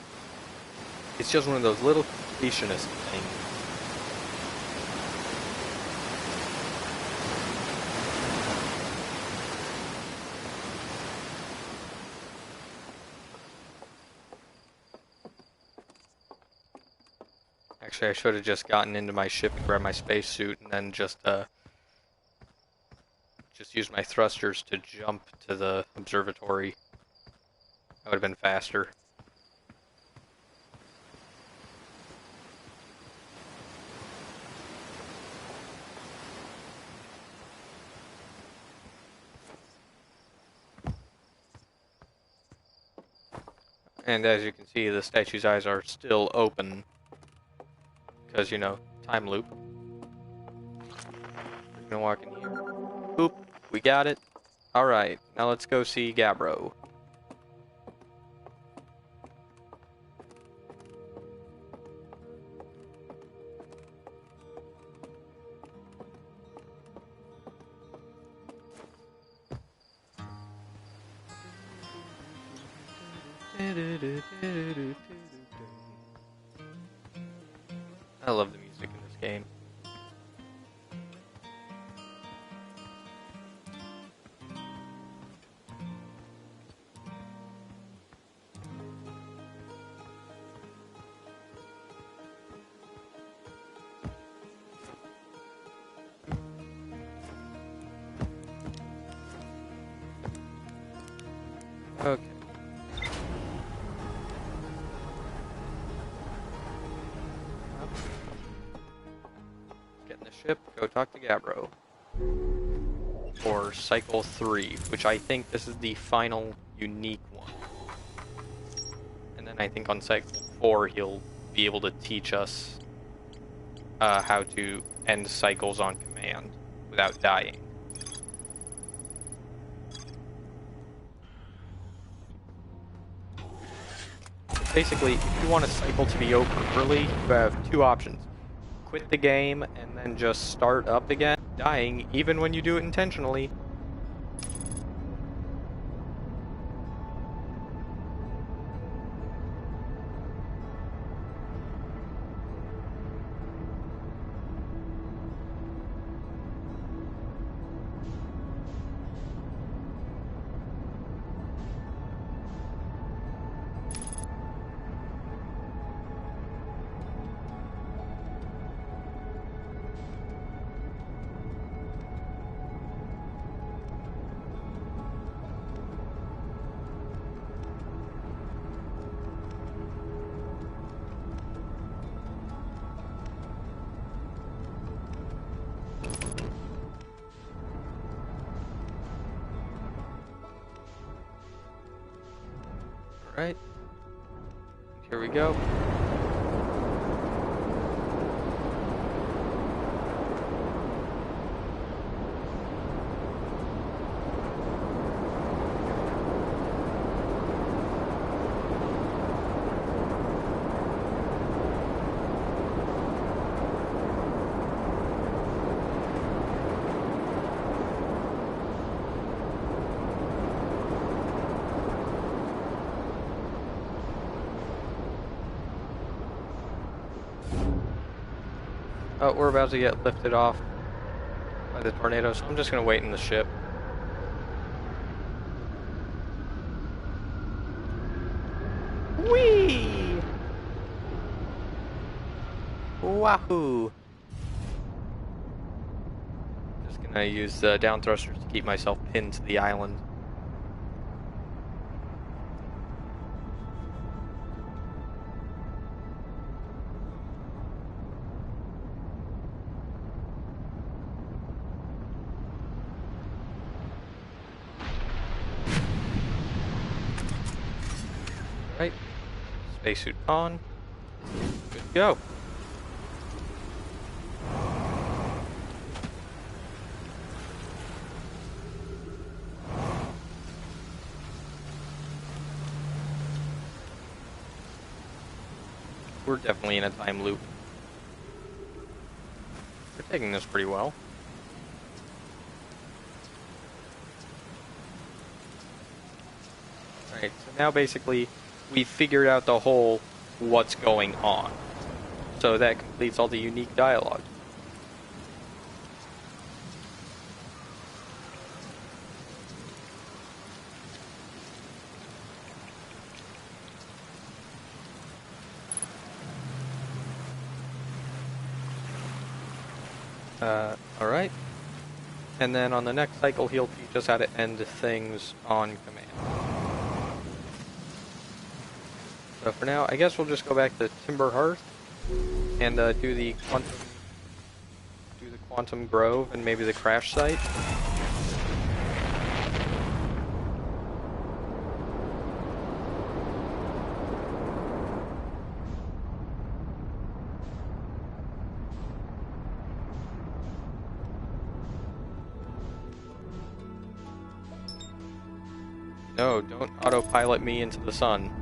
one of those little completionist things. Actually, I should have just gotten into my ship and grabbed my spacesuit and then just used my thrusters to jump to the observatory. That would have been faster. And as you can see, the statue's eyes are still open. Because, you know, time loop. We're gonna walk in here. Boop, we got it. Alright, now let's go see Gabbro. I love the music in this game. Okay. Get in the ship, go talk to Gabbro. For cycle 3, which I think this is the final unique one. And then I think on cycle 4 he'll be able to teach us how to end cycles on command without dying. Basically, if you want a cycle to be over early, you have two options. Quit the game and then just start up again, dying even when you do it intentionally. Here we go. Oh, we're about to get lifted off by the tornado, so I'm just going to wait in the ship. Whee! Wahoo! Just going to use the down thrusters to keep myself pinned to the island. Right, spacesuit on, good to go. We're definitely in a time loop. We're taking this pretty well. Alright, so now basically we figured out the whole what's going on. So that completes all the unique dialogue. Alright. And then on the next cycle he'll teach us how to end things on command. So for now, I guess we'll just go back to Timber Hearth and do the Quantum Grove and maybe the crash site. No, don't autopilot me into the sun.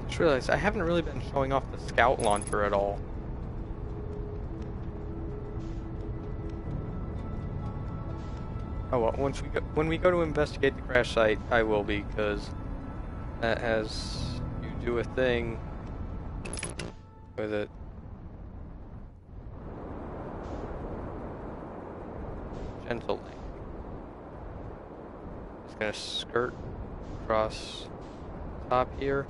Just realized I haven't really been showing off the scout launcher at all. Oh well, when we go to investigate the crash site, I will be, because that has you do a thing with it. Gentle link. Just gonna skirt across the top here.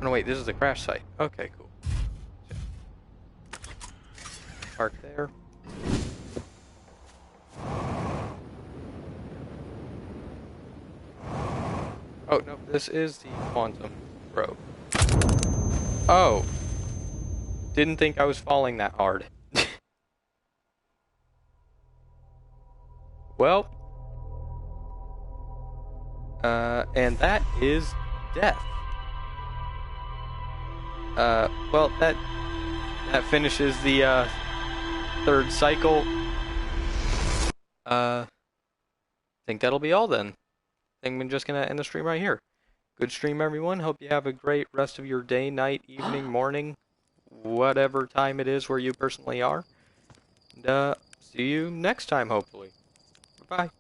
Oh no, wait, this is the crash site. Okay, cool. Park there. Oh, no, this is the Quantum Grove. Oh! Didn't think I was falling that hard. Well. And that is death. Well, that finishes the, third cycle. I think that'll be all then. I think I'm just gonna end the stream right here. Good stream, everyone. Hope you have a great rest of your day, night, evening, morning, whatever time it is where you personally are. And, see you next time, hopefully. Bye-bye.